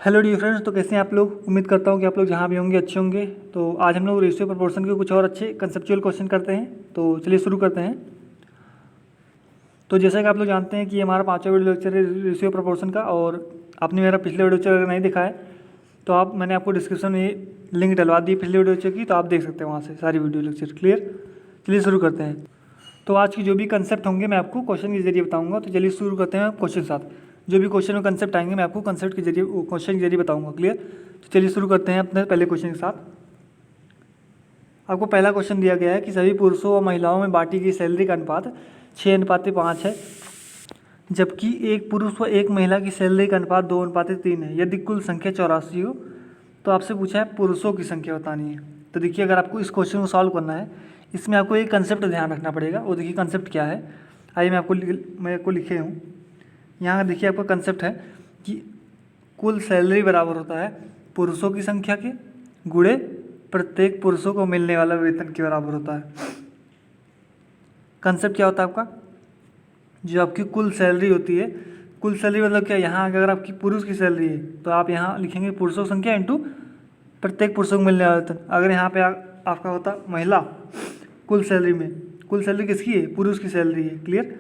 Hello dear friends, तो कैसे हैं आप लोग। उम्मीद करता हूं कि आप लोग जहां भी होंगे अच्छे होंगे। तो आज हम लोग रेशियो प्रोपोर्शन के कुछ और अच्छे कंसेप्चुअल क्वेश्चन करते हैं। तो चलिए शुरू करते हैं। तो जैसा कि आप लोग जानते हैं कि ये हमारा 5वां वीडियो लेक्चर है रेशियो प्रोपोर्शन का। और आपने मेरा पिछले वीडियो लेक्चर अगर नहीं देखा है तो मैंने आपको डिस्क्रिप्शन में लिंक डलवा दी पिछले वीडियो लेक्चर की, तो आप देख सकते हैं वहाँ से सारी वीडियो लेक्चर। क्लियर। चलिए शुरू करते हैं। तो आज की जो भी कंसेप्ट होंगे मैं आपको क्वेश्चन के जरिए बताऊंगा। तो चलिए शुरू करते हैं क्वेश्चन के साथ। जो भी क्वेश्चन में कंसेप्ट आएंगे मैं आपको कंसेप्ट के जरिए क्वेश्चन के जरिए बताऊंगा। क्लियर। तो चलिए शुरू करते हैं अपने पहले क्वेश्चन के साथ। आपको पहला क्वेश्चन दिया गया है कि सभी पुरुषों और महिलाओं में बांटी गई सैलरी का अनुपात 6:5 है, जबकि एक पुरुष व एक महिला की सैलरी का अनुपात 2:3 है। यदि कुल संख्या 84 हो तो आपसे पूछा है पुरुषों की संख्या बतानी है। तो देखिए, अगर आपको इस क्वेश्चन को सॉल्व करना है इसमें आपको एक कंसेप्ट ध्यान रखना पड़ेगा। वो देखिए कंसेप्ट क्या है, आइए मैं आपको लिखे हूँ। यहाँ देखिए आपका कंसेप्ट है कि कुल सैलरी बराबर होता है पुरुषों की संख्या के गुणे प्रत्येक पुरुषों को मिलने वाला वेतन के बराबर होता है। कंसेप्ट क्या होता है आपका, जो आपकी कुल सैलरी होती है, कुल सैलरी मतलब क्या, यहाँ अगर आपकी पुरुष की सैलरी है तो आप यहाँ लिखेंगे पुरुषों की संख्या इंटू प्रत्येक पुरुषों को मिलने वाला वेतन। अगर यहाँ पे आपका होता महिला कुल सैलरी में, कुल सैलरी किसकी है, पुरुष की सैलरी है। क्लियर।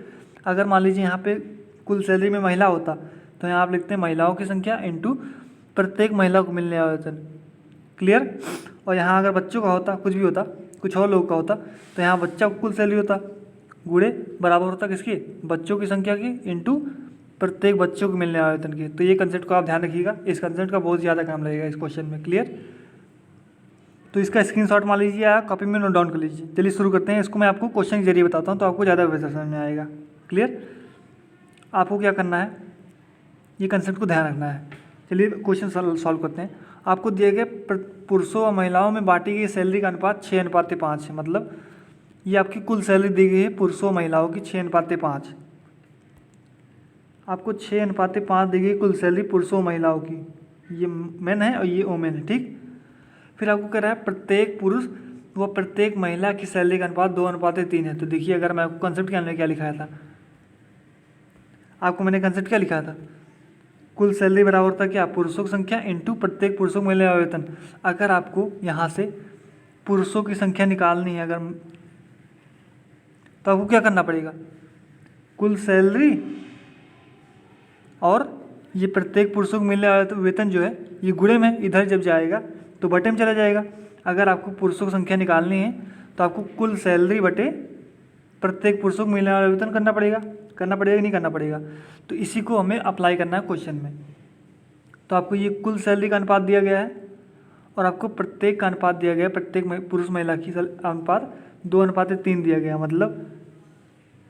अगर मान लीजिए यहाँ पे कुल सैलरी में महिला होता तो यहाँ आप लिखते हैं महिलाओं की संख्या इंटू प्रत्येक महिला को मिलने वाला वेतन। क्लियर। और यहाँ अगर बच्चों का होता, कुछ भी होता, कुछ और लोग का होता तो यहाँ बच्चा कुल सैलरी होता गुणे बराबर होता किसकी, बच्चों की संख्या की इंटू प्रत्येक बच्चों को मिलने वाले वेतन की। तो ये कंसेप्ट को आप ध्यान रखिएगा, इस कंसेप्ट का बहुत ज़्यादा काम लगेगा इस क्वेश्चन में। क्लियर। तो इसका स्क्रीनशॉट मान लीजिए या कॉपी में नोट डाउन कर लीजिए। चलिए शुरू करते हैं। इसको मैं आपको क्वेश्चन के जरिए बताता हूँ तो आपको ज़्यादा बेहतर समझ में आएगा। क्लियर। आपको क्या करना है, ये कंसेप्ट को ध्यान रखना है। चलिए क्वेश्चन सॉल्व करते हैं। आपको दिए गए पुरुषों और महिलाओं में बांटी गई सैलरी का अनुपात 6:5 है। मतलब ये आपकी कुल सैलरी दी गई है पुरुषों और महिलाओं की 6:5। आपको 6:5 दी गई कुल सैलरी पुरुषों और महिलाओं की, ये मेन है और ये वोमेन है। ठीक। फिर आपको कह रहा है प्रत्येक पुरुष व प्रत्येक महिला की सैलरी का अनुपात 2:3 है। तो देखिए, अगर मैं आपको कंसेप्ट के अंदर क्या लिखाया था, आपको मैंने कंसेप्ट क्या लिखा था, कुल सैलरी बराबर था क्या, पुरुषों की संख्या इंटू प्रत्येक पुरुषों को मिलने वाला वेतन। अगर आपको यहाँ से पुरुषों की संख्या निकालनी है अगर, तो आपको क्या करना पड़ेगा, कुल सैलरी और ये प्रत्येक पुरुषों को मिलने वाला वेतन जो है ये गुणे में इधर जब जाएगा तो बटे में चला जाएगा। अगर आपको पुरुषों की संख्या निकालनी है तो आपको कुल सैलरी बटे प्रत्येक पुरुषों को मिलने वाला वेतन करना पड़ेगा नहीं करना पड़ेगा। तो इसी को हमें अप्लाई करना है क्वेश्चन में। तो आपको ये कुल सैलरी का अनुपात दिया गया है और आपको प्रत्येक का अनुपात दिया गया है, प्रत्येक पुरुष महिला की अनुपात 2:3 दिया गया। मतलब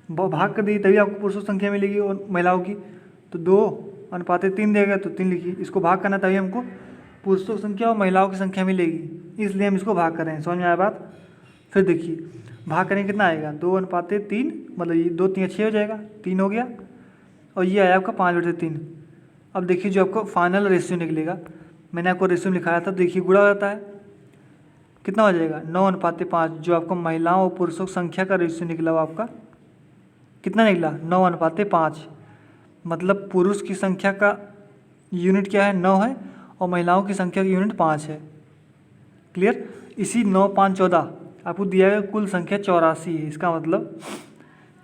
भाग कर दी तभी आपको पुरुषों की संख्या मिलेगी और महिलाओं की, तो 2:3 दिया गया तो 3 लिखिए। इसको भाग करना तभी हमको पुरुषों की संख्या और महिलाओं की संख्या मिलेगी, इसलिए हम इसको भाग कर रहे हैं। समझ में आया बात। फिर देखिए भाग करेंगे कितना आएगा, 2:3, मतलब ये 2 3 6 हो जाएगा, 3 हो गया और ये आया आपका 5/3। अब देखिए जो आपको फाइनल रेशियो निकलेगा, मैंने आपको रेशियो लिखाया था, देखिए गुणा हो जाता है, कितना हो जाएगा 9:5। जो आपको महिलाओं और पुरुषों की संख्या का रेशियो निकला वो आपका कितना निकला, 9:5। मतलब पुरुष की संख्या का यूनिट क्या है, 9 है और महिलाओं की संख्या की यूनिट 5 है। क्लियर। इसी 9 5 14 आपको दिया गया कुल संख्या 84 है। इसका मतलब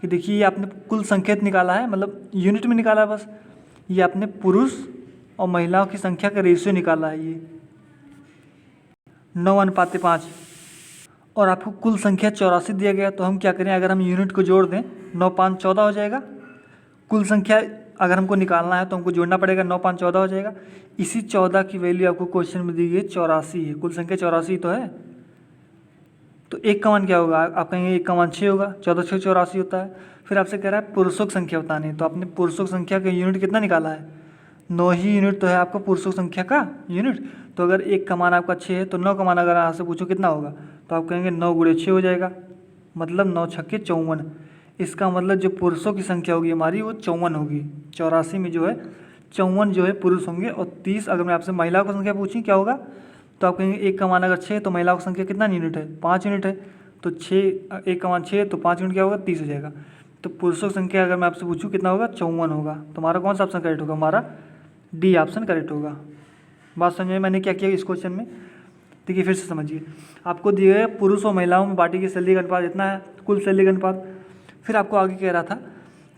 कि देखिए ये आपने कुल संकेत निकाला है, मतलब यूनिट में निकाला है बस। ये आपने पुरुष और महिलाओं की संख्या का रेशियो निकाला है, ये 9:5 और आपको कुल संख्या 84 दिया गया। तो हम क्या करें, अगर हम यूनिट को जोड़ दें 9 5 14 हो जाएगा। कुल संख्या अगर हमको निकालना है तो हमको जोड़ना पड़ेगा, 9 5 14 हो जाएगा। इसी 14 की वैल्यू आपको क्वेश्चन में दी गई 84 है। कुल संख्या 84 तो है, तो एक का मान क्या होगा, आप कहेंगे एक का मान 6 होगा, 14 6 84 होता है। फिर आपसे कह रहा है पुरुषों की संख्या बतानी है, तो आपने पुरुषों की संख्या का यूनिट कितना निकाला है, 9 ही यूनिट तो है आपका पुरुषों की संख्या का यूनिट। तो अगर एक का मान आपका 6 है तो 9 का मान अगर आपसे पूछो कितना होगा, तो आप कहेंगे 9 गुणे 6 हो जाएगा, मतलब 9 छक्के 54। इसका मतलब जो पुरुषों की संख्या होगी हमारी वो 54 होगी। 84 में जो है 54 जो है पुरुष होंगे और 30 अगर मैं आपसे महिलाओं की संख्या पूछी क्या होगा, तो आप कहेंगे एक का मान अगर 6 तो महिलाओं की संख्या कितना यूनिट है, 5 यूनिट है। तो 6 एक का मान 6 तो 5 यूनिट क्या होगा, 30 हो जाएगा। तो पुरुषों की संख्या अगर मैं आपसे पूछूं कितना होगा, 54 होगा। तो हमारा कौन सा ऑप्शन करेक्ट होगा, हमारा डी ऑप्शन करेक्ट होगा। बात समझ में? मैंने क्या किया इस क्वेश्चन में, देखिए फिर से समझिए। आपको दिए गए पुरुष और महिलाओं में बाटी की सैलरी का अनुपात इतना है, कुल सैलरी का अनुपात। फिर आपको आगे कह रहा था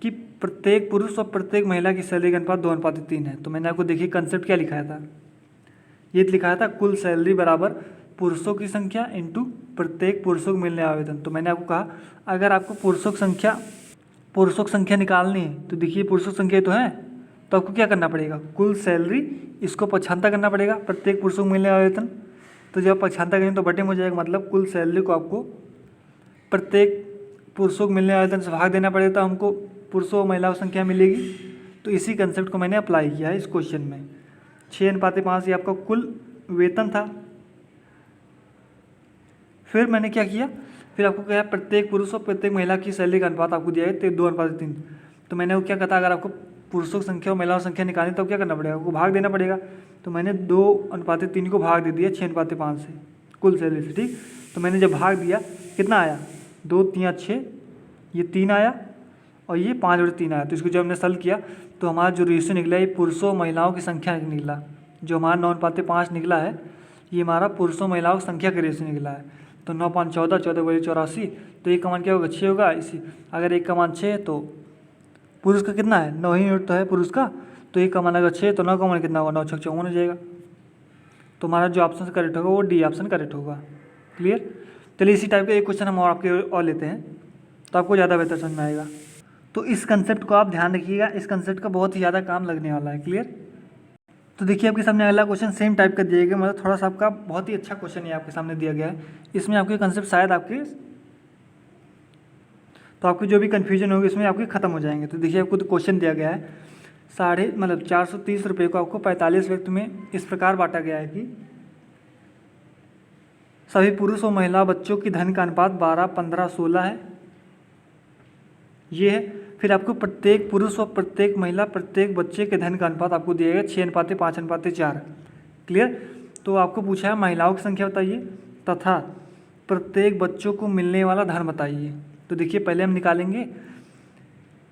कि प्रत्येक पुरुष और प्रत्येक महिला की सैलरी का अनुपात 2:3 है। तो मैंने आपको देखिए कंसेप्ट क्या लिखाया था, ये लिखाया था कुल सैलरी बराबर पुरुषों की संख्या इंटू प्रत्येक पुरुषों को मिलने वाला वेतन। तो मैंने आपको कहा अगर आपको पुरुषों की संख्या निकालनी है तो देखिए पुरुषों की संख्या तो है, तो आपको क्या करना पड़ेगा, कुल सैलरी इसको पक्षांतर करना पड़ेगा प्रत्येक पुरुषों को मिलने वाला वेतन। तो जब पक्षांतर करेंगे तो बटे में हो जाएगा, मतलब कुल सैलरी को आपको प्रत्येक पुरुषों को मिलने वाले वेतन से भाग देना पड़ेगा, तो हमको पुरुषों और महिलाओं की संख्या मिलेगी। तो इसी कंसेप्ट को मैंने अप्लाई किया है इस क्वेश्चन में। 6:5 ये आपका कुल वेतन था। फिर मैंने क्या किया, फिर आपको क्या है प्रत्येक पुरुष और प्रत्येक महिला की सैलरी का अनुपात आपको दिया है 2:3। तो मैंने वो क्या कहा, अगर आपको पुरुषों की संख्या और महिलाओं की संख्या निकालनी तो क्या करना पड़ेगा, आपको भाग देना पड़ेगा। तो मैंने 2:3 को भाग दे दिया 6:5 से कुल सैलरी से, ठीक। तो मैंने जब भाग दिया कितना आया, 2 3 6, ये 3 आया और ये 5/3 आया। तो इसको जब हमने सॉल्व किया तो हमारा जो रेशियो निकला ये पुरुषों और महिलाओं की संख्या निकला। जो हमारा 9:5 निकला है ये हमारा पुरुषों महिलाओं की संख्या का रेशियो निकला है। तो 9 5 14, 14 बजे 84, तो एक का मान क्या होगा, 6 होगा। इसी अगर एक का मान 6 तो पुरुष का कितना है, 9 ही यूनिट तो है पुरुष का, तो एक का मान अगर 6 तो 9 का मान कितना होगा, 9 6 54 हो जाएगा। तो हमारा जो ऑप्शन करेक्ट होगा वो डी ऑप्शन करेक्ट होगा। क्लियर। चलिए इसी टाइप का एक क्वेश्चन हम और आपके और लेते हैं तो आपको ज़्यादा बेहतर समझ में आएगा। तो इस कंसेप्ट को आप ध्यान रखिएगा, इस कंसेप्ट का बहुत ही ज़्यादा काम लगने वाला है। क्लियर। तो देखिए आपके सामने अगला क्वेश्चन सेम टाइप का दिया गया, मतलब थोड़ा सा आपका बहुत ही अच्छा क्वेश्चन ये आपके सामने दिया गया है। इसमें आपके कंसेप्ट शायद आपके, तो आपकी जो भी कन्फ्यूजन होगी इसमें आपके खत्म हो जाएंगे। तो देखिए आपको तो क्वेश्चन दिया गया है 430 रुपये को आपको 45 व्यक्ति में इस प्रकार बांटा गया है कि सभी पुरुष और महिला बच्चों की धन का अनुपात 12 15 16 है, ये है। फिर आपको प्रत्येक पुरुष और प्रत्येक महिला प्रत्येक बच्चे के धन का अनुपात आपको दिया गया 6:5:4। क्लियर। तो आपको पूछा है महिलाओं की संख्या बताइए तथा प्रत्येक बच्चों को मिलने वाला धन बताइए। तो देखिए पहले हम निकालेंगे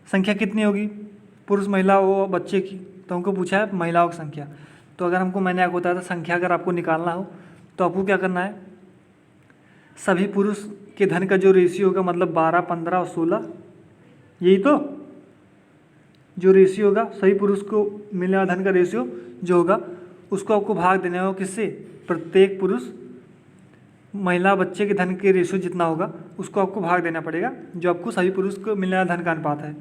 संख्या कितनी होगी पुरुष महिला और बच्चे की, तो हमको पूछा है महिलाओं की संख्या। तो अगर हमको, मैंने आपको बताया था संख्या अगर आपको निकालना हो तो आपको क्या करना है, सभी पुरुष के धन का जो रेशियो होगा, मतलब 12 15 और 16, यही तो जो रेशियो होगा सभी पुरुष को मिलने वाला धन का रेशियो जो होगा उसको आपको भाग देना होगा किससे, प्रत्येक पुरुष महिला बच्चे के धन के रेशियो जितना होगा उसको आपको भाग देना पड़ेगा, जो आपको सभी पुरुष को मिलने वाला धन का अनुपात है।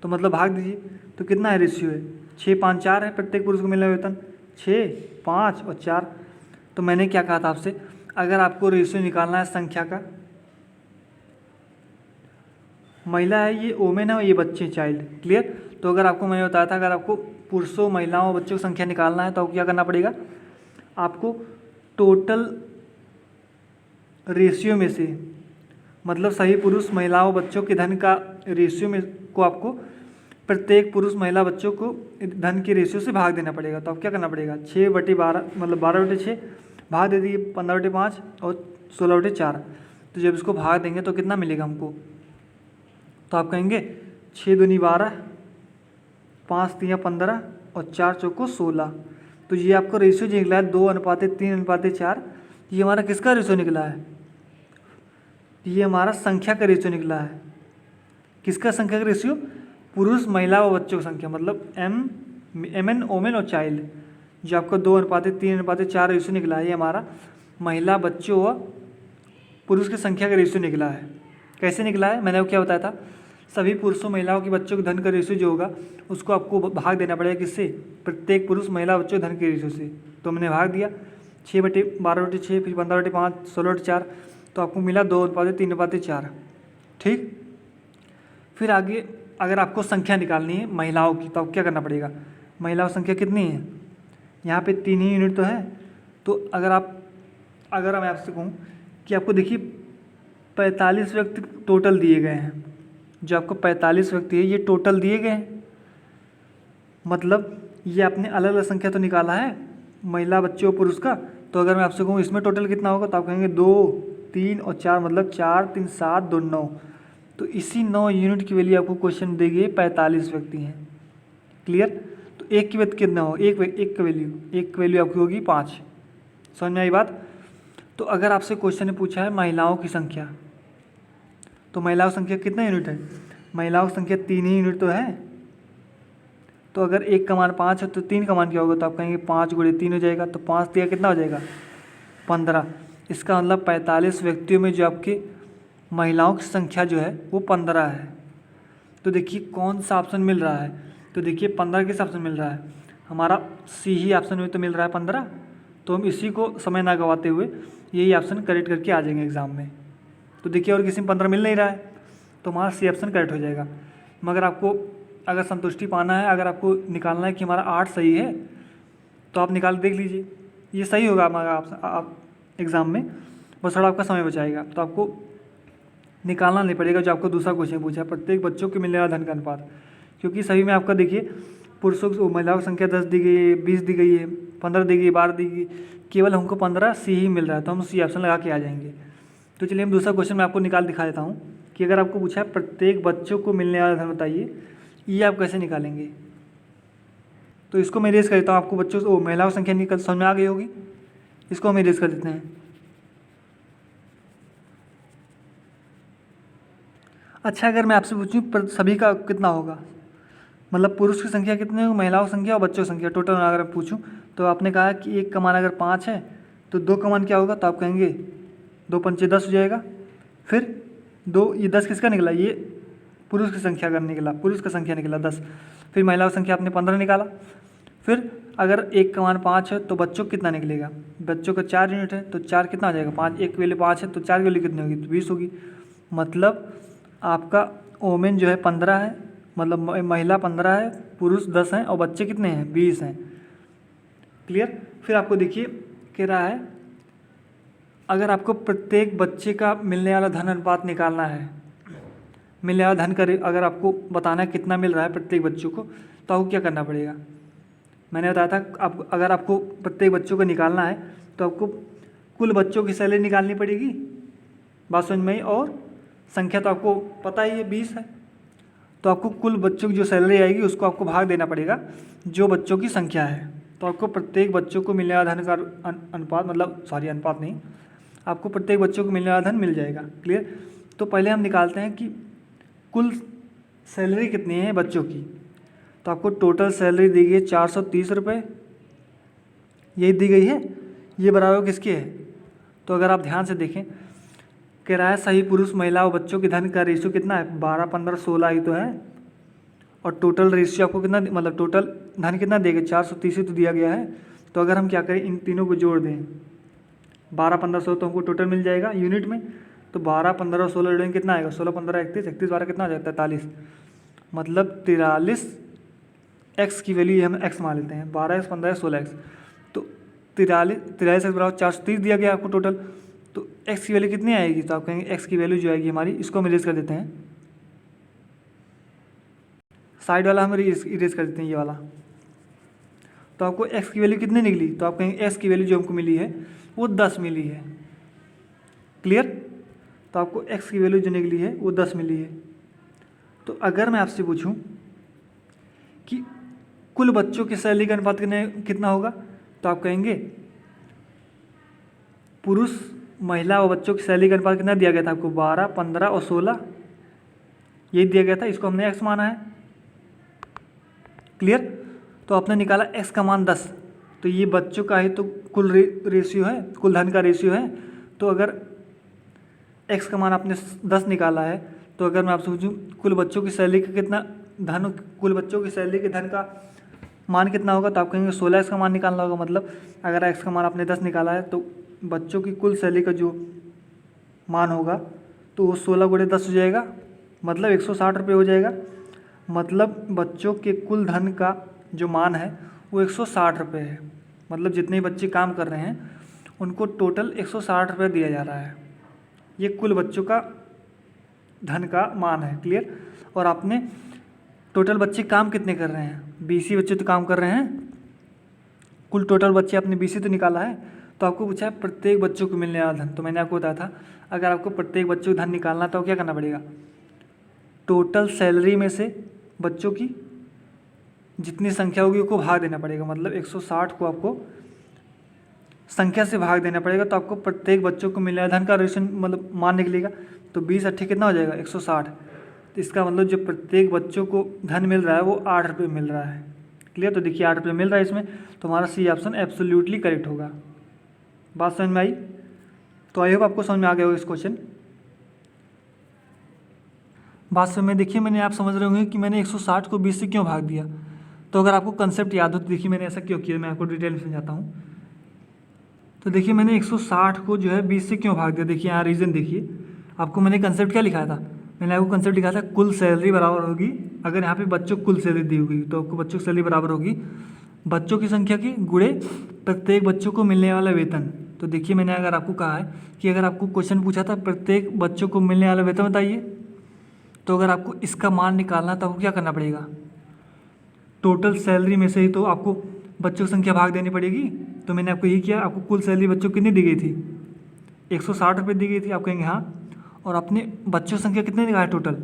तो मतलब भाग दीजिए, तो कितना है रेशियो है, 6 5 4 है प्रत्येक पुरुष को मिलने वाला वेतन, 6 5 और 4। तो मैंने क्या कहा था आपसे, अगर आपको रेशियो निकालना है संख्या का, महिला है ये वोमेन है और ये बच्चे चाइल्ड। क्लियर। तो अगर आपको मैंने बताया था अगर आपको पुरुषों महिलाओं और बच्चों की संख्या निकालना है तो आपको क्या करना पड़ेगा, आपको टोटल रेशियो में से, मतलब सही पुरुष महिलाओं बच्चों के धन का रेशियो में को आपको प्रत्येक पुरुष महिला बच्चों को धन के रेशियो से भाग देना पड़ेगा। तो आप क्या करना पड़ेगा, 6/12 मतलब 12/6 भाग दे दिए 15/5 और 16/4। तो जब इसको भाग देंगे तो कितना मिलेगा हमको, तो आप कहेंगे 6 दूनी 12, 5 3 15 और 4 चौको 16। तो ये आपका रेशियो जो निकला है 2:3:4, ये हमारा किसका रेशियो निकला है, ये हमारा संख्या का रेशियो निकला है। किसका संख्या का रेशियो, पुरुष महिला और बच्चों की संख्या, मतलब एमएन ओमेन और चाइल्ड, जो आपका 2:3:4 रेशियो निकला है, ये हमारा महिला बच्चों व पुरुष की संख्या का रेशियो निकला है। कैसे निकला है, मैंने आपको क्या बताया था, सभी पुरुषों महिलाओं के बच्चों के धन का रेशियो जो होगा उसको आपको भाग देना पड़ेगा किससे, प्रत्येक पुरुष महिला बच्चों के धन के रेशियो से। तो हमने भाग दिया 6/12/6 फिर 15/5 16/4, तो आपको मिला 2:3:4। ठीक। फिर आगे अगर आपको संख्या निकालनी है महिलाओं की तो आपको क्या करना पड़ेगा, महिलाओं की संख्या कितनी है, यहाँ पे 3 ही यूनिट तो है। तो अगर मैं आपसे कहूँ कि आपको देखिए 45 व्यक्ति टोटल दिए गए हैं, जो आपको 45 व्यक्ति है ये टोटल दिए गए हैं, मतलब ये आपने अलग अलग संख्या तो निकाला है महिला बच्चे और पुरुष का। तो अगर मैं आपसे कहूँ इसमें टोटल कितना होगा तो आप कहेंगे 2 3 और 4, मतलब 4 3 7 2 9। तो इसी 9 यूनिट की वैल्यू आपको क्वेश्चन देगी 45 व्यक्ति हैं। क्लियर। तो एक की वैल्यू कितना हो, एक का वैल्यू आपकी होगी 5। समझ में आई बात। तो अगर आपसे क्वेश्चन ने पूछा है महिलाओं की संख्या, तो महिलाओं की संख्या कितना यूनिट है, महिलाओं की संख्या 3 ही यूनिट तो है। तो अगर 1 का मान 5 है तो 3 का मान क्या होगा, तो आप कहेंगे 5 × 3 हो जाएगा, तो 5 दिया कितना हो जाएगा 15। इसका मतलब 45 व्यक्तियों में जो आपके महिलाओं की संख्या जो है वो 15 है। तो देखिए कौन सा ऑप्शन मिल रहा है, तो देखिए 15 किस ऑप्शन मिल रहा है, हमारा सी ही ऑप्शन में तो मिल रहा है 15। तो हम इसी को समय ना गवाते हुए यही ऑप्शन करेक्ट करके आ जाएंगे एग्ज़ाम में। तो देखिए और किसी में 15 मिल नहीं रहा है, तो हमारा सी ऑप्शन करेक्ट हो जाएगा। मगर आपको अगर संतुष्टि पाना है, अगर आपको निकालना है कि हमारा 8 सही है, तो आप निकाल देख लीजिए, ये सही होगा हमारा आप एग्ज़ाम में, बस थोड़ा आपका समय बचाएगा। तो आपको निकालना नहीं पड़ेगा जो आपको दूसरा क्वेश्चन पूछा है, प्रत्येक बच्चों के मिलने वाला धन का अनुपात, क्योंकि सभी में आपका देखिए पुरुषों महिलाओं की संख्या 10 दी गई है, 20 दी गई है, 15 दी गई, 12 दी गई, केवल हमको 15 सी ही मिल रहा है, तो हम सी ऑप्शन लगा के आ जाएंगे। तो चलिए हम दूसरा क्वेश्चन मैं आपको निकाल दिखा देता हूँ कि अगर आपको पूछा है प्रत्येक बच्चों को मिलने वाला धन बताइए, ये आप कैसे निकालेंगे। तो इसको मैं इरेज कर देता हूँ, आपको बच्चों महिलाओं की संख्या निकल समझ में आ गई होगी, इसको हम इरेज कर देते हैं। अच्छा अगर मैं आपसे पूछूं सभी का कितना होगा, मतलब पुरुष की संख्या कितनी होगी, महिलाओं की संख्या और बच्चों की संख्या टोटल अगर मैं पूछूं, तो आपने कहा कि 1 का मान अगर 5 है तो 2 का मान क्या होगा, तो आप कहेंगे 2 पंचे 10 हो जाएगा। फिर 2 ये 10 किसका निकला, ये पुरुष की संख्या का निकला, पुरुष का संख्या निकला 10। फिर महिलाओं की संख्या आपने 15 निकाला। फिर अगर 1 का मान 5 है तो बच्चों कितना निकलेगा, बच्चों का 4 यूनिट है, तो 4 कितना हो जाएगा, 5 1 की वैल्यू 5 है तो 4 की वैल्यू कितनी होगी, तो 20 होगी। मतलब आपका ओमेन जो है 15 है, मतलब महिला 15 है, पुरुष 10 हैं और बच्चे कितने हैं 20 हैं। क्लियर। फिर आपको देखिए कह रहा है अगर आपको प्रत्येक बच्चे का मिलने वाला धन अनुपात निकालना है, मिलने वाला धन का अगर आपको बताना है कितना मिल रहा है प्रत्येक बच्चों को, तो आपको क्या करना पड़ेगा। मैंने बताया था आप अगर आपको प्रत्येक बच्चों को निकालना है तो आपको कुल बच्चों की सैलरी निकालनी पड़ेगी, बात समझ में आई, और संख्या तो आपको पता ही है 20 है, तो आपको कुल बच्चों की जो सैलरी आएगी उसको आपको भाग देना पड़ेगा जो बच्चों की संख्या है। तो आपको प्रत्येक बच्चों को मिलने वाला धन का अनुपात, मतलब सॉरी अनुपात नहीं, आपको प्रत्येक बच्चों को मिलने वाला धन मिल जाएगा। क्लियर। तो पहले हम निकालते हैं कि कुल सैलरी कितनी है बच्चों की। तो आपको टोटल सैलरी दी गई है 430 रुपये, यही दी गई है, ये बराबर किसके है। तो अगर आप ध्यान से देखें कह रहा है सही पुरुष महिला और बच्चों के धन का रेशियो कितना है, 12 15 16 ही तो है, और टोटल रेशियो आपको कितना, मतलब टोटल धन कितना देगा 430 ही तो दिया गया है। तो अगर हम क्या करें इन तीनों को जोड़ दें, 12 15 16 तो हमको टोटल मिल जाएगा यूनिट में, तो 12 15 16 जोड़ेंगे कितना आएगा, 16 15 31 31 12 कितना हो जाता है 43, मतलब 43 एक्स की वैल्यू हम एक्स मान लेते हैं, 12x 15x 16x, तो 43 एक्स बराबर 430 दिया गया आपको टोटल। तो x की वैल्यू कितनी आएगी, तो आप कहेंगे x की वैल्यू जो आएगी हमारी, इसको हम इरेज कर देते हैं, साइड वाला हम इरेज कर देते हैं ये वाला। तो आपको x की वैल्यू कितनी निकली, तो आप कहेंगे x की वैल्यू जो हमको मिली है वो 10 मिली है। क्लियर। तो आपको x की वैल्यू जो निकली है वो 10 मिली है। तो अगर मैं आपसे पूछूं कि कुल बच्चों की सैलरी का अनुपात कितना होगा, तो आप कहेंगे पुरुष महिला और बच्चों की सैलरी का अनुपात कितना दिया गया था आपको, 12 15 और 16 यही दिया गया था, इसको हमने x माना है। क्लियर। तो आपने निकाला x का मान 10, तो ये बच्चों का ही तो कुल रेशियो है, कुल धन का रेशियो है। तो अगर x का मान आपने 10 निकाला है, तो अगर मैं आपसे पूछूं कुल बच्चों की सैलरी का कितना धन, कुल बच्चों की सैलरी के धन का मान कितना होगा, तो आप कहेंगे 16x का मान निकालना होगा। मतलब अगर x का मान आपने 10 निकाला है तो बच्चों की कुल सैलरी का जो मान होगा तो वो 16 × 10 हो जाएगा, मतलब 160 रुपये हो जाएगा। मतलब बच्चों के कुल धन का जो मान है वो 160 रुपये है, मतलब जितने बच्चे काम कर रहे हैं उनको टोटल 160 रुपये दिया जा रहा है, ये कुल बच्चों का धन का मान है। क्लियर। और आपने टोटल बच्चे काम कितने कर रहे हैं, 20 ही बच्चे तो काम कर रहे हैं, कुल टोटल बच्चे आपने 20 ही तो निकाला है। तो आपको पूछा है प्रत्येक बच्चों को मिलने वाला धन, तो मैंने आपको बताया था अगर आपको प्रत्येक बच्चों को धन निकालना तो क्या करना पड़ेगा, टोटल सैलरी में से बच्चों की जितनी संख्या होगी उसको भाग देना पड़ेगा, मतलब 160 को आपको संख्या से भाग देना पड़ेगा, तो आपको प्रत्येक बच्चों को मिलने वाला धन का रेशन मतलब मान निकलेगा। तो 20 अट्ठे कितना हो जाएगा 160। तो इसका मतलब जो प्रत्येक बच्चों को धन मिल रहा है वो 8 रुपये मिल रहा है। क्लियर। तो देखिए 8 रुपये मिल रहा है इसमें, तो हमारा सी ऑप्शन एब्सोल्युटली करेक्ट होगा। बात समझ में आई? तो आई होप आपको समझ में आ गया होगा इस क्वेश्चन। बात समझ में, देखिए मैंने आप समझ रहे होंगे कि मैंने 160 को 20 से क्यों भाग दिया। तो अगर आपको कंसेप्ट याद हो तो देखिए मैंने ऐसा क्यों किया, मैं आपको डिटेल में समझाता हूँ। तो देखिए मैंने 160 को जो है 20 से क्यों भाग दिया, देखिए यहाँ रीज़न देखिए। आपको मैंने कंसेप्ट क्या लिखा था, मैंने आपको कंसेप्ट लिखा था कुल सैलरी बराबर होगी, अगर यहाँ पे बच्चों को कुल सैलरी दी होगी तो आपको बच्चों की सैलरी बराबर होगी बच्चों की संख्या की गुणे प्रत्येक बच्चों को मिलने वाला वेतन। तो देखिए मैंने अगर आपको कहा है कि अगर आपको क्वेश्चन पूछा था प्रत्येक बच्चों को मिलने वाला वेतन बताइए, तो अगर आपको इसका मान निकालना तो आपको क्या करना पड़ेगा, टोटल सैलरी में से ही तो आपको बच्चों की संख्या भाग देनी पड़ेगी। तो मैंने आपको यही किया, आपको कुल सैलरी बच्चों को कितनी दी गई थी 160 रुपये दी गई थी, आप कहेंगे हाँ, और अपने बच्चों की संख्या कितने निकाला टोटल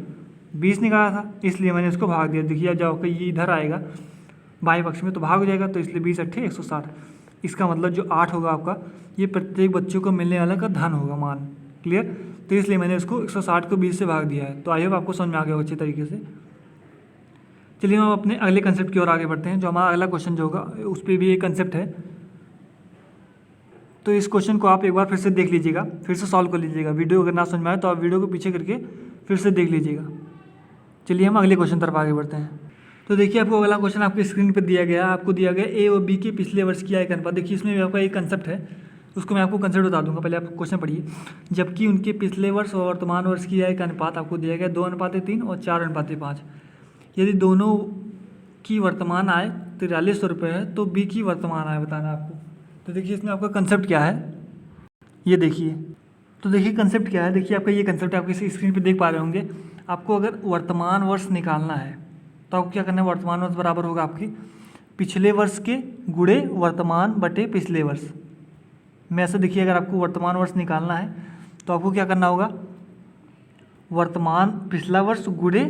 20 निकाला था, इसलिए मैंने इसको भाग दिया। देखिए जाओ कि ये इधर आएगा बाएं पक्ष में तो भाग हो जाएगा, तो इसलिए 20 अट्ठे 160। इसका मतलब जो 8 होगा आपका ये प्रत्येक बच्चों को मिलने वाला का धन होगा मान। क्लियर। तो इसलिए मैंने इसको 160 को 20 से भाग दिया है। तो आई होप आपको समझ में आ गया अच्छे तरीके से। चलिए हम अपने अगले कंसेप्ट की ओर आगे बढ़ते हैं। जो हमारा अगला क्वेश्चन जो होगा उस पर भी एक कंसेप्ट है, तो इस क्वेश्चन को आप एक बार फिर से देख लीजिएगा, फिर से सॉल्व कर लीजिएगा। वीडियो अगर ना समझ में आए तो आप वीडियो को पीछे करके फिर से देख लीजिएगा। चलिए हम अगले क्वेश्चन तरफ आगे बढ़ते हैं। तो देखिए आपको अगला क्वेश्चन आपकी स्क्रीन पर दिया गया है, आपको दिया गया ए और बी के पिछले वर्ष की आय का अनुपात। देखिए इसमें भी आपका एक कंसेप्ट है, उसको मैं आपको कंसेप्ट बता दूंगा, पहले आप क्वेश्चन पढ़िए। जबकि उनके पिछले वर्ष और वर्तमान वर्ष की आय का अनुपात आपको दिया गया 2:3 और 4:5। यदि दोनों की वर्तमान आय 4300 रुपये है तो बी की वर्तमान आय बताना आपको। तो देखिए इसमें आपका कंसेप्ट क्या है ये देखिए। तो देखिए कंसेप्ट क्या है, देखिए आपका ये कंसेप्ट आप इस स्क्रीन पे देख पा रहे होंगे। आपको अगर वर्तमान वर्ष निकालना है तो आपको क्या करना है, वर्तमान वर्ष बराबर होगा आपकी पिछले वर्ष के गुणे वर्तमान बटे पिछले वर्ष में। ऐसे देखिए अगर आपको वर्तमान वर्ष निकालना है तो आपको क्या करना होगा, वर्तमान पिछला वर्ष गुणे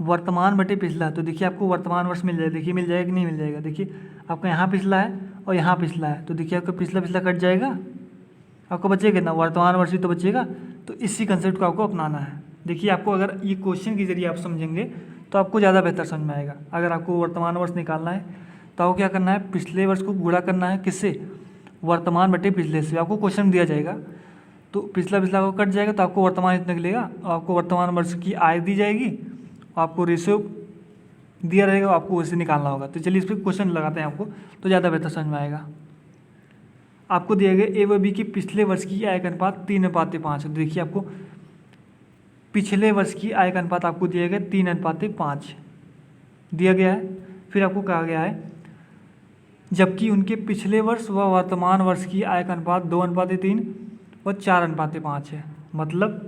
वर्तमान बटे पिछला। तो देखिए आपको वर्तमान वर्ष मिल जाएगा, देखिए मिल जाएगा कि नहीं मिल जाएगा। देखिए आपका यहाँ पिछला है और यहाँ पिछला है, तो देखिए आपका पिछला पिछला कट जाएगा, आपको बचेगा कितना, वर्तमान वर्ष ही तो बचेगा। तो इसी कंसेप्ट को आपको अपनाना है। देखिए आपको अगर ये क्वेश्चन के जरिए आप समझेंगे तो आपको ज़्यादा बेहतर समझ में आएगा। अगर आपको वर्तमान वर्ष निकालना है तो आपको क्या करना है, पिछले वर्ष को गुणा करना है किससे, वर्तमान बटे पिछले से। आपको क्वेश्चन दिया जाएगा तो पिछला पिछला को कट जाएगा तो आपको वर्तमान इतना निकलेगा, और आपको वर्तमान वर्ष की आय दी जाएगी, आपको रेशियो दिया रहेगा, आपको वैसे निकालना होगा। तो चलिए इस पर क्वेश्चन लगाते हैं आपको, तो ज़्यादा बेहतर समझ में आएगा। आपको दिया गया ए व बी की पिछले वर्ष की आय का अनुपात 3:5। देखिए आपको पिछले वर्ष की आय का अनुपात आपको दिया गया 3:5 दिया गया है। फिर आपको कहा गया है जबकि उनके पिछले वर्ष व वर्तमान वर्ष की आय का अनुपात 2:3 व 4:5 है। मतलब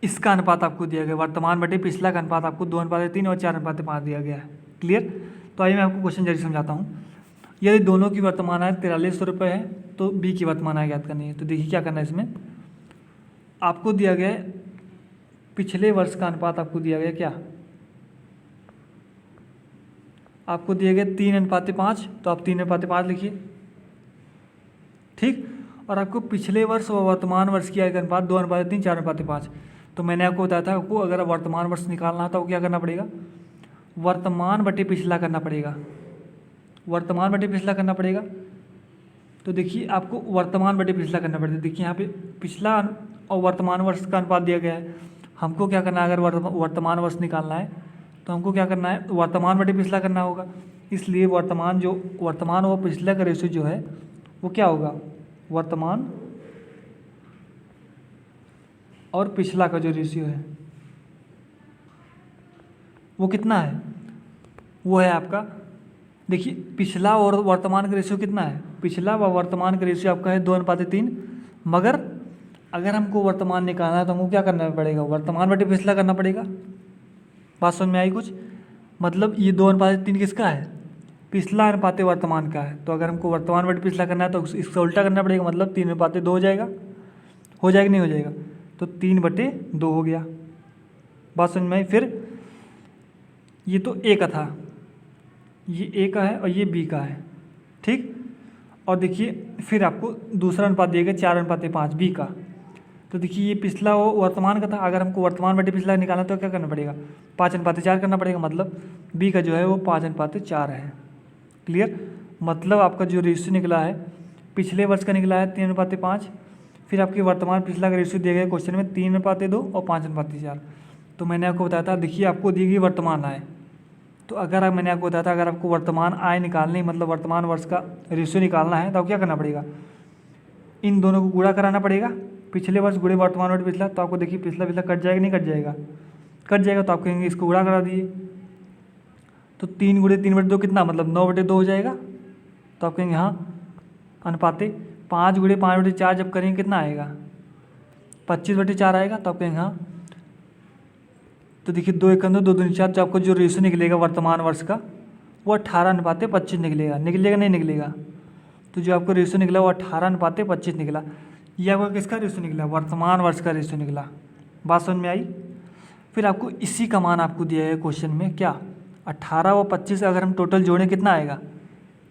इसका अनुपात आपको दिया गया, वर्तमान बटे पिछला का अनुपात आपको 2:3 और 4:5 दिया गया है। क्लियर। तो आइए मैं आपको क्वेश्चन जरिए समझाता हूँ। यदि दोनों की वर्तमान आय 4300 रुपये है तो बी की वर्तमान आय ज्ञात करनी है। तो देखिए क्या करना है, इसमें आपको दिया गया है पिछले वर्ष का अनुपात, आपको दिया गया क्या, आपको दिया गया 3:5, तो आप 3:5 लिखिए, ठीक। और आपको पिछले वर्ष व वर्तमान वर्ष की आय का अनुपात 2:3 4:5। तो मैंने आपको बताया था आपको अगर वर्तमान वर्ष निकालना है तो क्या करना पड़ेगा, वर्तमान बटे पिछला करना पड़ेगा, वर्तमान बटे पिछला करना पड़ेगा। तो देखिए आपको वर्तमान बटे पिछला करना पड़ेगा। देखिए यहाँ पे पिछला और वर्तमान वर्ष का अनुपात दिया गया है, हमको क्या करना है, अगर वर्तमान वर्ष निकालना है तो हमको क्या करना है, वर्तमान बटे पिछला करना होगा। इसलिए वर्तमान और पिछला का रेशियो जो है वो क्या होगा, वर्तमान और पिछला का जो रेशियो है वो कितना है, वो है आपका, देखिए पिछला और वर्तमान का रेशियो कितना है, पिछला व वर्तमान का रेशियो आपका है 2:3। मगर अगर हमको वर्तमान निकालना है तो हमको क्या करना पड़ेगा, वर्तमान बटे पिछला करना पड़ेगा। बात समझ में आई कुछ, मतलब ये 2:3 किसका है, पिछला अनुपात वर्तमान का है। तो अगर हमको वर्तमान बटे पिछला करना है तो इसका उल्टा करना पड़ेगा, मतलब 3:2 हो जाएगा, हो जाएगा नहीं हो जाएगा, तो 3/2 हो गया। बात समझ में आई। फिर ये तो ए का था, ये ए का है और ये बी का है, ठीक। और देखिए फिर आपको दूसरा अनुपात दिया गया 4:5 बी का। तो देखिए ये पिछला वो वर्तमान का था, अगर हमको वर्तमान बटे पिछला निकालना तो क्या करना पड़ेगा, 5:4 करना पड़ेगा, मतलब बी का जो है वो 5:4 है। क्लियर, मतलब आपका जो रेशियो निकला है पिछले वर्ष का निकला है 3:5, फिर आपकी वर्तमान पिछला का रेशियो दिया गया क्वेश्चन में 3:2 और 5:4। तो मैंने आपको बताया था, देखिए आपको दी गई वर्तमान आय, तो अगर मैंने आपको बताया था अगर आपको वर्तमान आय निकालनी मतलब वर्तमान वर्ष का रेशियो निकालना है तो आपको क्या करना पड़ेगा, इन दोनों को गुणा कराना पड़ेगा, पिछले वर्ष गुणे वर्तमान बटे पिछला। तो आपको देखिए पिछला कट जाएगा, नहीं कट जाएगा, कट जाएगा, तो आप कहेंगे इसको गुणा करा दिए, तो 3 × 3/2 कितना, मतलब 9/2 हो जाएगा। तो आप कहेंगे हाँ अनुपाते 5 × 5/4 जब करेंगे कितना आएगा, 25/4 आएगा। तो आप कहेंगे हाँ, तो देखिए 2 × 2 2 दूनी 4, तो आपको जो रेशियो निकलेगा वर्तमान वर्ष का वो 18:25 निकलेगा, निकलेगा नहीं निकलेगा। तो जो आपको रेशियो निकला वो 18:25 निकला। ये आपका किसका रेशियो निकला, वर्तमान वर्ष का रेशियो निकला। बात समझ में आई। फिर आपको इसी का मान आपको दिया है क्वेश्चन में, क्या 18 और 25 अगर हम टोटल जोड़ें कितना आएगा,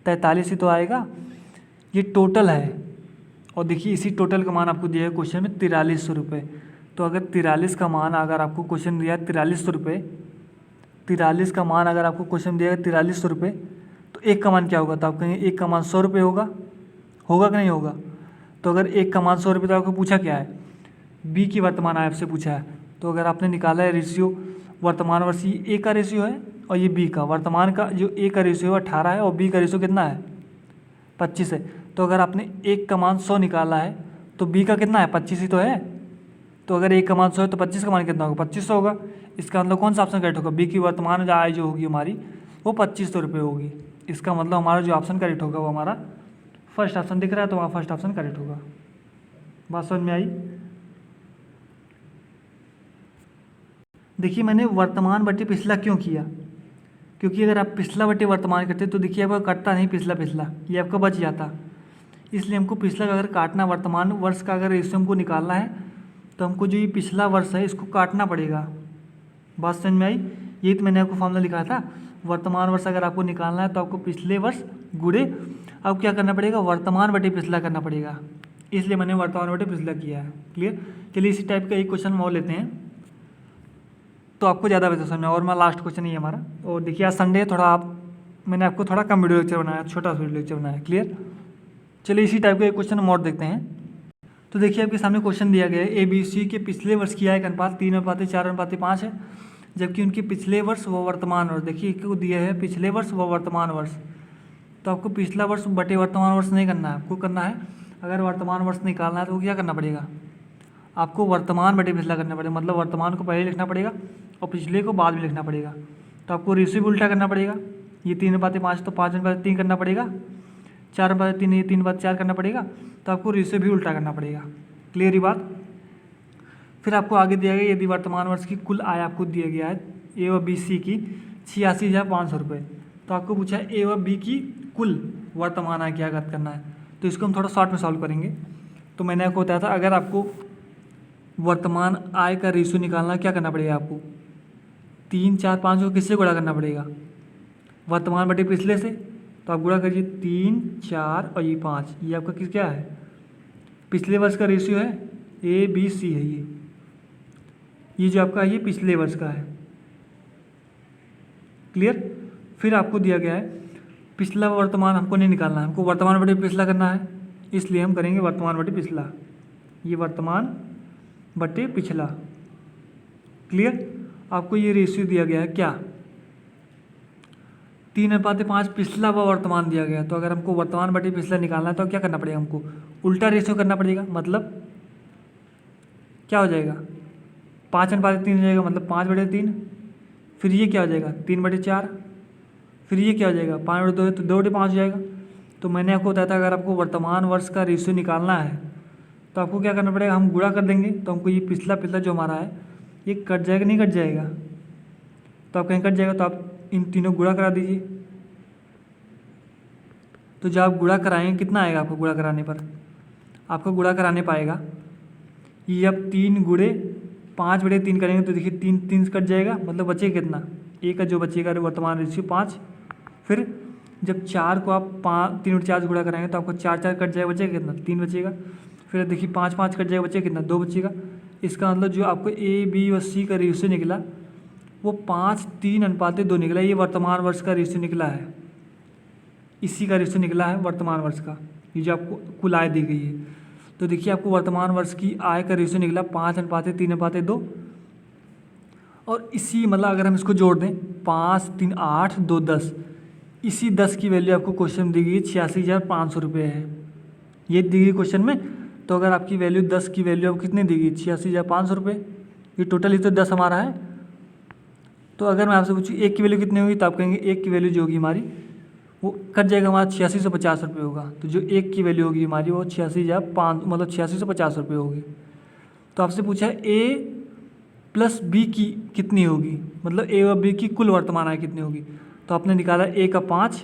43 ही तो आएगा, ये टोटल है। और देखिए इसी टोटल का मान आपको दिया है क्वेश्चन में 4300 रुपये। तो अगर 43 का मान अगर आपको क्वेश्चन दिया है 4300 रुपये, 43 का मान अगर आपको क्वेश्चन दिया है 4300 रुपये, तो एक का मान क्या होगा, तो आप कहेंगे एक का मान 100 रुपये होगा, होगा कि नहीं होगा। तो अगर एक का मान 100 रुपये, तो आपको पूछा क्या है, बी की वर्तमान आय आपसे पूछा है। तो अगर आपने निकाला है रेशियो वर्तमान वर्ष, ये ए का रेशियो है और ये बी का, वर्तमान का जो ए का रेशियो है 18 है और बी का रेशियो कितना है 25 है। तो अगर आपने एक का मान 100 निकाला है तो बी का कितना है 25 ही तो है। तो अगर एक का मान 100 है तो 25 का मान कितना होगा, 2500 होगा। इसका मतलब कौन सा ऑप्शन करेक्ट होगा, बी की वर्तमान आय जो होगी हमारी वो 2500 रुपये होगी। इसका मतलब हमारा जो ऑप्शन करेक्ट होगा वो हमारा फर्स्ट ऑप्शन दिख रहा है, तो वहाँ फर्स्ट ऑप्शन करेक्ट होगा। बात समझ में आई। देखिए मैंने वर्तमान बटे पिछला क्यों किया, क्योंकि अगर आप पिछला बटे वर्तमान करते तो देखिए आपका कटता नहीं पिछला, ये आपका बच जाता। इसलिए हमको पिछला का अगर काटना, वर्तमान वर्ष का अगर रेशियो हमको निकालना है तो हमको जो ये पिछला वर्ष है इसको काटना पड़ेगा। बात समझ में आई। यही तो मैंने आपको फॉर्मूला लिखा था, वर्तमान वर्ष अगर आपको निकालना है तो आपको पिछले वर्ष गुणे अब क्या करना पड़ेगा, वर्तमान बटे पिछला करना पड़ेगा। इसलिए मैंने वर्तमान बटे पिछला किया है। क्लियर। चलिए इसी टाइप का एक क्वेश्चन और लेते हैं तो आपको ज़्यादा बेहतर समझ में। और मैं लास्ट क्वेश्चन ही है हमारा। और देखिए आज संडे है, थोड़ा मैंने आपको थोड़ा कम वीडियो लेक्चर बनाया, छोटा वीडियो लेक्चर बनाया। क्लियर। चलिए इसी टाइप का एक क्वेश्चन हम और देखते हैं। तो देखिए आपके सामने क्वेश्चन दिया गया है, ए बी सी के पिछले वर्ष की आय का अनुपात 3:4:5 है, जबकि उनके पिछले वर्ष व वर्तमान वर्ष, देखिए को दिया है पिछले वर्ष व वर्तमान वर्ष। तो आपको पिछला वर्ष बटे वर्तमान वर्ष नहीं करना है, आपको करना है अगर वर्तमान वर्ष निकालना है तो क्या करना पड़ेगा, आपको वर्तमान बटे पिछला करना पड़ेगा। मतलब वर्तमान को पहले लिखना पड़ेगा और पिछले को बाद में लिखना पड़ेगा। तो आपको रेशियो भी उल्टा करना पड़ेगा, ये 3:5 तो 5:3 करना पड़ेगा, 4:3 ये 3:4 करना पड़ेगा। तो आपको रेशियो भी उल्टा करना पड़ेगा। क्लियर ही बात। फिर आपको आगे दिया गया यदि वर्तमान वर्ष की कुल आय आपको दिया गया है ए व बी सी की 86,500 रुपये, तो आपको पूछा है ए व बी की कुल वर्तमान आय क्या ज्ञात करना है। तो इसको हम थोड़ा शॉर्ट में सॉल्व करेंगे। तो मैंने आपको बताया था अगर आपको वर्तमान आय का रेशियो निकालना क्या करना पड़ेगा, आपको 3, 4, 5 को किससे गुणा करना पड़ेगा, वर्तमान बटे पिछले से। तो आप गुणा करिए 3, 4 और ये 5, ये आपका किस क्या है, पिछले वर्ष का रेशियो है, ए बी सी है ये जो आपका ये पिछले वर्ष का है। क्लियर। फिर आपको दिया गया है पिछला वर्तमान हमको नहीं निकालना है, हमको वर्तमान बटे पिछला करना है, इसलिए हम करेंगे वर्तमान बटे पिछला, ये वर्तमान बटे पिछला। क्लियर। आपको ये रेशियो दिया गया है क्या, 3:5 पिछला व वर्तमान दिया गया। तो अगर हमको वर्तमान बटे पिछला निकालना है तो क्या करना पड़ेगा, हमको उल्टा रेशियो करना पड़ेगा। मतलब क्या हो जाएगा, 5:3 हो जाएगा, मतलब 5/3। फिर ये क्या हो जाएगा 3/4। फिर ये क्या हो जाएगा 5/2 है तो 2/5 हो जाएगा। तो मैंने आपको बताया था अगर आपको वर्तमान वर्ष का रेशियो निकालना है तो आपको क्या करना पड़ेगा, हम गुणा कर देंगे तो हमको ये पिछला जो हमारा है ये कट जाएगा, नहीं कट जाएगा। तो आप कहीं कट जाएगा तो आप इन तीनों गुणा करा दीजिए। तो जब आप गुणा कराएंगे कितना आएगा आपको, गुणा कराने पर आपको गुणा कराने पाएगा ये अब 3 × 5/3 करेंगे तो देखिए 3 3 कट जाएगा, मतलब बचेगा कितना ए का जो बचेगा वर्तमान रेशियो 5। फिर जब 4 को आप 3/4 गुणा कराएंगे तो आपको 4 कट जाएगा, बचेगा कितना 3 बचेगा। फिर देखिए 5 कट जाएगा, बचेगा कितना 2 बचेगा। इसका मतलब जो आपको ए बी और सी का रेशियो निकला वो 5:3:2 निकला। ये वर्तमान वर्ष का रेशियो निकला है, इसी का रेशियो निकला है वर्तमान वर्ष का। ये जो आपको कुल आय दी गई है, तो देखिए आपको वर्तमान वर्ष की आय का रेशियो निकला 5:3:2। और इसी मतलब अगर हम इसको जोड़ दें 5 3 8 2 10, इसी 10 की वैल्यू आपको क्वेश्चन में दी गई 86,500 रुपये है। ये दी गई क्वेश्चन में। तो अगर आपकी वैल्यू 10 की वैल्यू आपको कितनी दी गई 86,500 रुपये, ये टोटल ही तो 10 हमारा है। तो अगर मैं आपसे पूछूँ 1 की वैल्यू कितनी होगी, तो आप कहेंगे 1 की वैल्यू जो होगी हमारी वो कट जाएगा हमारा 8650 रुपये होगा। तो जो 1 की वैल्यू होगी हमारी वो 86,500 मतलब 8650 रुपये होगी। तो आपसे पूछा है ए प्लस बी की कितनी होगी, मतलब ए और बी की कुल वर्तमान आय कितनी होगी। तो आपने निकाला ए का 5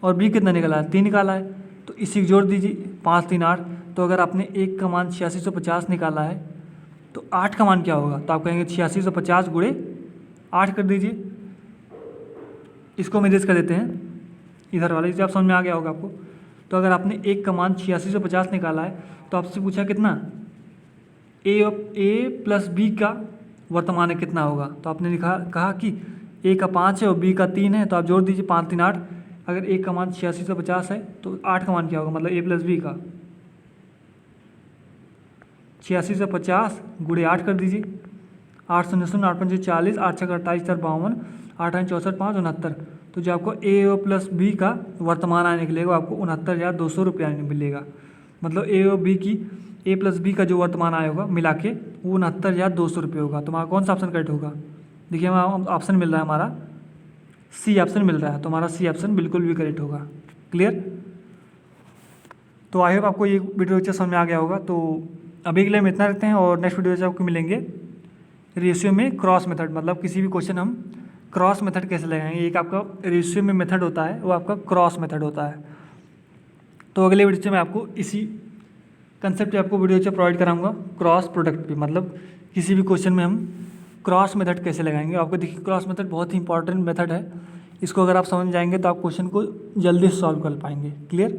और बी कितना निकाला है 3 निकाला है, तो इसी को जोड़ दीजिए 5 3 8। तो अगर आपने 1 का मान 8650 निकाला है तो 8 का मान क्या होगा, तो आप कहेंगे 8650 गुणे 8 कर दीजिए। इसको हम इरेज कर देते हैं इधर वाले, इसे आप समझ में आ गया होगा आपको। तो अगर आपने 1 का मान 8650 निकाला है तो आपसे पूछा कितना ए प्लस बी का वर्तमान है कितना होगा। तो आपने कहा कि ए का 5 है और बी का 3 है, तो आप जोड़ दीजिए 5 3 8। अगर ए का मान 8650 है तो 8 का मान क्या होगा, मतलब ए प्लस बी का 8650 गुणे 8 कर दीजिए। 8 0 0 8 5 40 8 6 28 4 52 8 8 64 5 69। तो जो आपको ए और प्लस बी का वर्तमान आय निकलेगा आपको 69,200 रुपया मिलेगा। मतलब ए और बी की ए प्लस बी का जो वर्तमान आय होगा मिला के वो 69,200 रुपये होगा। तो हमारा कौन सा ऑप्शन करेक्ट होगा, देखिए हमारा ऑप्शन मिल रहा है हमारा सी ऑप्शन मिल रहा है। तो हमारा सी ऑप्शन बिल्कुल भी करेक्ट होगा। क्लियर। तो आई होप आपको ये वीडियो लेक्चर समझ में आ गया होगा। तो अभी के लिए हम इतना रखते हैं और नेक्स्ट वीडियो से आपको मिलेंगे रेशियो में क्रॉस मेथड, मतलब किसी भी क्वेश्चन हम क्रॉस मेथड कैसे लगाएंगे। एक आपका रेशियो में मेथड होता है, वो आपका क्रॉस मेथड होता है। तो अगले वीडियो में आपको इसी कंसेप्ट पे आपको वीडियो प्रोवाइड कराऊंगा क्रॉस प्रोडक्ट पे, मतलब किसी भी क्वेश्चन में हम क्रॉस मेथड कैसे लगाएंगे। आपको देखिए क्रॉस मेथड बहुत ही इंपॉर्टेंट मेथड है, इसको अगर आप समझ जाएंगे तो आप क्वेश्चन को जल्दी से सॉल्व कर पाएंगे। क्लियर।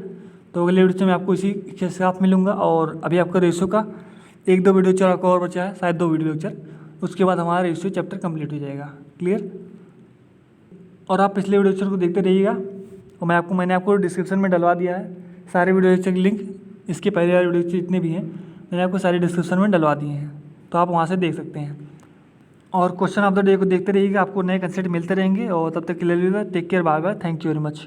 तो अगले वीडियो में आपको इसी के साथ मिलूंगा। और अभी आपका रेशियो का 1-2 वीडियो लेक्चर और बचा है, शायद 2 वीडियो लेक्चर, उसके बाद हमारा रेशियो चैप्टर कंप्लीट हो जाएगा। क्लियर। और आप पिछले वीडियो लेक्चर को देखते रहिएगा, और मैंने आपको डिस्क्रिप्शन में डलवा दिया है सारे वीडियो लेक्चर के लिंक। इसके पहले वाले वीडियो लेक्चर जितने भी हैं मैंने आपको सारे डिस्क्रिप्शन में डलवा दिए हैं, तो आप वहाँ से देख सकते हैं। और क्वेश्चन ऑफ द डे को देखते रहिएगा, आपको नए कंसेप्ट मिलते रहेंगे। और तब तक के लिए take care, bye bye, thank you very much.